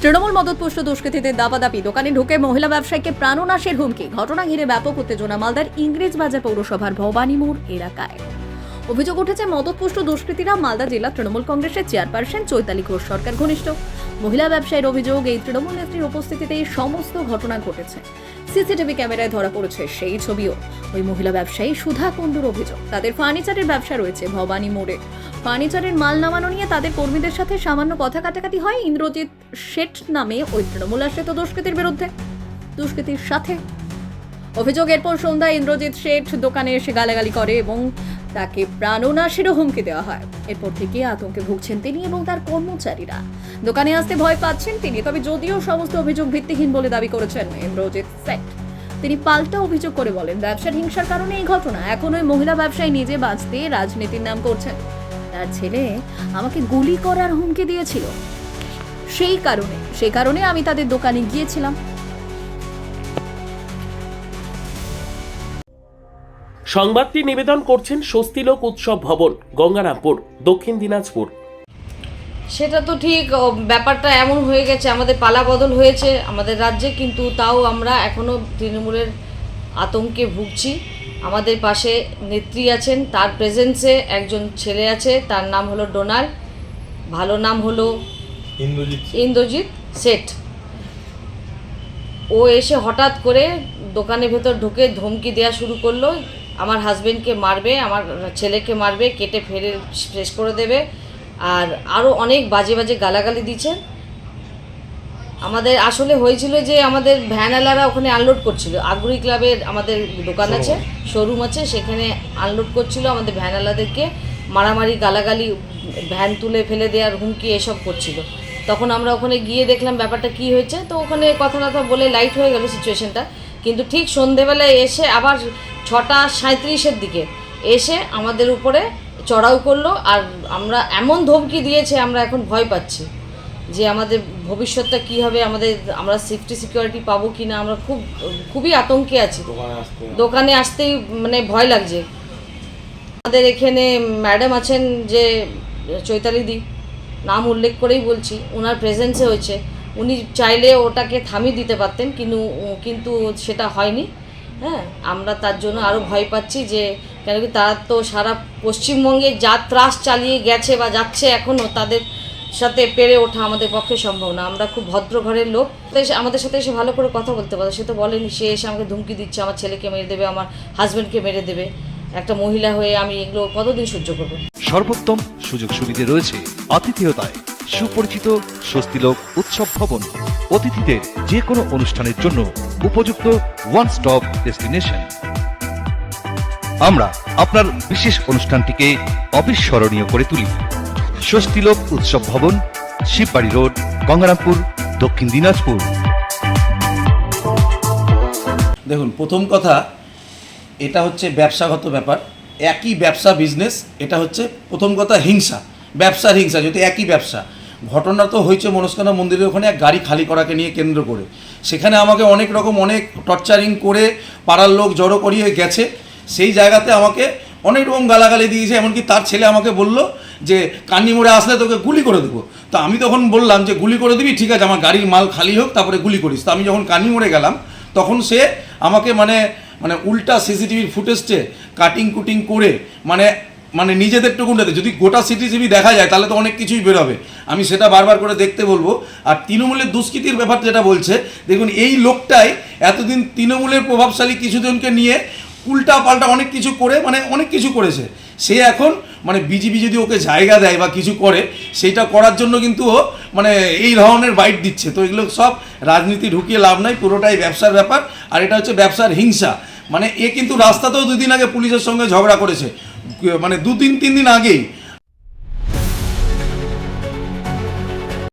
তৃণমূল মদতপুষ্ট দুষ্কৃতীদের দাপাদাপি, দোকানে ঢুকে মহিলা ব্যবসায়ীকে প্রাণনাশের হুমকি। ঘটনা ঘিরে ব্যাপক উত্তেজনা মালদার ইংরেজবাজার পৌরসভার ভবানী মোড় এলাকায়। অভিযোগ উঠেছে মদতপুষ্ট দুষ্কৃতীরা মালদা জেলা তৃণমূল কংগ্রেসের চেয়ারপারসন চৈতালি ঘোষ সরকার ঘনিষ্ঠ। মহিলা ব্যবসায়ীর অভিযোগ, এই তৃণমূল নেত্রীর উপস্থিতিতে সমস্ত ঘটনা ঘটেছে। সিসিটিভি ক্যামেরায় ধরা পড়েছে সেই ছবিও। ওই মহিলা ব্যবসায়ী সুধা কুণ্ডুর অভিযোগ, তাদের ফার্নিচারের ব্যবসা রয়েছে ভবানী মোড়ে। ফার্নিচারের মাল নামানো নিয়ে তাদের কর্মীদের সাথে সামান্য কথা কাটাকাটি হয় ইন্দ্রজিৎ শেঠ নামে ওই তৃণমূল আশ্রিত দুষ্কৃতীর বিরুদ্ধে। দুষ্কৃতীর সাথে অভিযোগ, এরপর সন্ধ্যায় ইন্দ্রজিৎ শেঠ দোকানে এসে গালাগালি করে এবং তাকে প্রাণনাশেরও হুমকি দেওয়া হয়। এরপর থেকে আতঙ্কে ভুগছেন তিনি এবং তার কর্মচারীরা। দোকানে আসতে ভয় পাচ্ছেন তিনি, তবে যদিও সমস্ত অভিযোগ ভিত্তিহীন বলে দাবি করেছেন ইন্দ্রজিৎ শেঠ। তিনি পাল্টা অভিযোগ করে বলেন, ব্যবসার হিংসার কারণে এই ঘটনা। এখন ওই মহিলা ব্যবসায়ী নিজে বাঁচতে রাজনীতির নাম করছেন। তার ছেলে আমাকে গুলি করার হুমকি দিয়েছিল, সেই কারণে আমি তাদের দোকানে গিয়েছিলাম। সংবাদটি নিবেদন করছেন স্বস্তিলোক উৎসব ভবন, গঙ্গারামপুর, দক্ষিণ দিনাজপুর। সেটা তো ঠিক, ব্যাপারটা এমন হয়ে গেছে, আমাদের পালা বদল হয়েছে আমাদের রাজ্যে, কিন্তু তাও আমরা এখনও তৃণমূলের আতঙ্কে ভুগছি। আমাদের পাশে নেত্রী আছেন, তার প্রেজেন্সে একজন ছেলে আছে, তার নাম হলো ডোনাল্ড, ভালো নাম হলো ইন্দ্রজিৎ শেঠ। ও এসে হঠাৎ করে দোকানের ভেতর ঢুকে ধমকি দেওয়া শুরু করলো, আমার হাজবেন্ডকে মারবে, আমার ছেলেকে মারবে, কেটে ফেলে শেষ করে দেবে, আর আরও অনেক বাজে বাজে গালাগালি দিচ্ছে। আমাদের আসলে হয়েছিল যে আমাদের ভ্যানওয়ালারা ওখানে আনলোড করছিল, আগ্রহী ক্লাবের আমাদের দোকান আছে, শোরুম আছে, সেখানে আনলোড করছিল। আমাদের ভ্যানওয়ালাদেরকে মারামারি, গালাগালি, ভ্যান তুলে ফেলে দেওয়ার হুমকি এসব করছিল। তখন আমরা ওখানে গিয়ে দেখলাম ব্যাপারটা কি হয়েছে, তো ওখানে কথা বলে লাইট হয়ে গেল সিচুয়েশনটা। কিন্তু ঠিক সন্ধেবেলায় এসে আবার 6:37-এর দিকে এসে আমাদের উপরে চড়াও করলো, আর আমরা এমন ধমকি দিয়েছে, আমরা এখন ভয় পাচ্ছি যে আমাদের ভবিষ্যৎটা কী হবে, আমরা সেফটি সিকিউরিটি পাবো কি না, আমরা খুবই আতঙ্কে আছি। দোকানে আসতেই মানে ভয় লাগছে। আমাদের এখানে ম্যাডাম আছেন যে চৈতালিদি, নাম উল্লেখ করেই বলছি, ওনার প্রেজেন্সে হয়েছে। উনি চাইলে ওটাকে থামিয়ে দিতে পারতেন, কিন্তু সেটা হয়নি। হ্যাঁ, আমরা তার জন্য আরও ভয় পাচ্ছি, যে কেন কি তারা তো সারা পশ্চিমবঙ্গে যা ত্রাস চালিয়ে গেছে বা যাচ্ছে এখনও, তাদের সাথে পেরে ওঠা আমাদের পক্ষে সম্ভব না। আমরা খুব ভদ্র ঘরের লোক, আমাদের সাথে এসে ভালো করে কথা বলতে পারে, সে তো বলেনি। সে এসে আমাকে ধমকি দিচ্ছে, আমার ছেলেকে মেরে দেবে, আমার হাজব্যান্ডকে মেরে দেবে। একটা মহিলা হয়ে আমি এগুলো কতদিন সহ্য করবো? সর্বোত্তম সুযোগ সুবিধে রয়েছে আতিথেয়তায়। সুপরিচিত স্বস্তিলোক উৎসব ভবন, অতিথিদের যে কোনো অনুষ্ঠানের জন্য উপযুক্ত ওয়ান স্টপ ডেস্টিনেশন। আমরা আপনার বিশেষ অনুষ্ঠানটিকে অবিস্মরণীয় করে তুলি। স্বস্তিলোক উৎসব ভবন, শিববাড়ি রোড, গঙ্গারামপুর, দক্ষিণ দিনাজপুর। দেখুন, প্রথম কথা, এটা হচ্ছে ব্যবসাগত ব্যাপার, একই ব্যবসা বিজনেস। এটা হচ্ছে প্রথম কথা হিংসা, ব্যবসার হিংসা। যদি একই ব্যবসা, ঘটনা তো হয়েছে মনস্কামনা মন্দিরের ওখানে এক গাড়ি খালি করাকে নিয়ে কেন্দ্র করে। সেখানে আমাকে অনেক টর্চারিং করে পাড়ার লোক জড়ো করিয়ে গেছে। সেই জায়গাতে আমাকে অনেক রকম গালাগালি দিয়েছে। এমনকি তার ছেলে আমাকে বলল যে কান্নি মোড়ে আসলে তোকে গুলি করে দেবো। তো আমি তখন বললাম যে গুলি করে দিবি, ঠিক আছে, আমার গাড়ির মাল খালি হোক, তারপরে গুলি করিস। তো আমি যখন কান্নি মোড়ে গেলাম, তখন সে আমাকে মানে উল্টা সিসিটিভির ফুটেজে কাটিং কুটিং করে মানে নিজেদের টুকুনটাতে, যদি গোটা সিসিটিভি দেখা যায় তাহলে তো অনেক কিছুই বেরোবে। আমি সেটা বারবার করে দেখতে বলবো। আর তৃণমূলের দুষ্কৃতির ব্যাপার যেটা বলছে, দেখুন, এই লোকটাই এতদিন তৃণমূলের প্রভাবশালী কিছুজনকে নিয়ে উল্টা পাল্টা অনেক কিছু করে অনেক কিছু করেছে। সে এখন বিজেপি যদি ওকে জায়গা দেয় বা কিছু করে, সেইটা করার জন্য কিন্তু ও এই ধরনের বাইট দিচ্ছে। তো এগুলো সব রাজনীতি ঢুকিয়ে লাভ নাই, পুরোটাই ব্যবসার ব্যাপার। আর এটা হচ্ছে ব্যবসার হিংসা। এ কিন্তু রাস্তাতেও 2 দিন আগে পুলিশের সঙ্গে ঝগড়া করেছে, 2-3 দিন আগেই।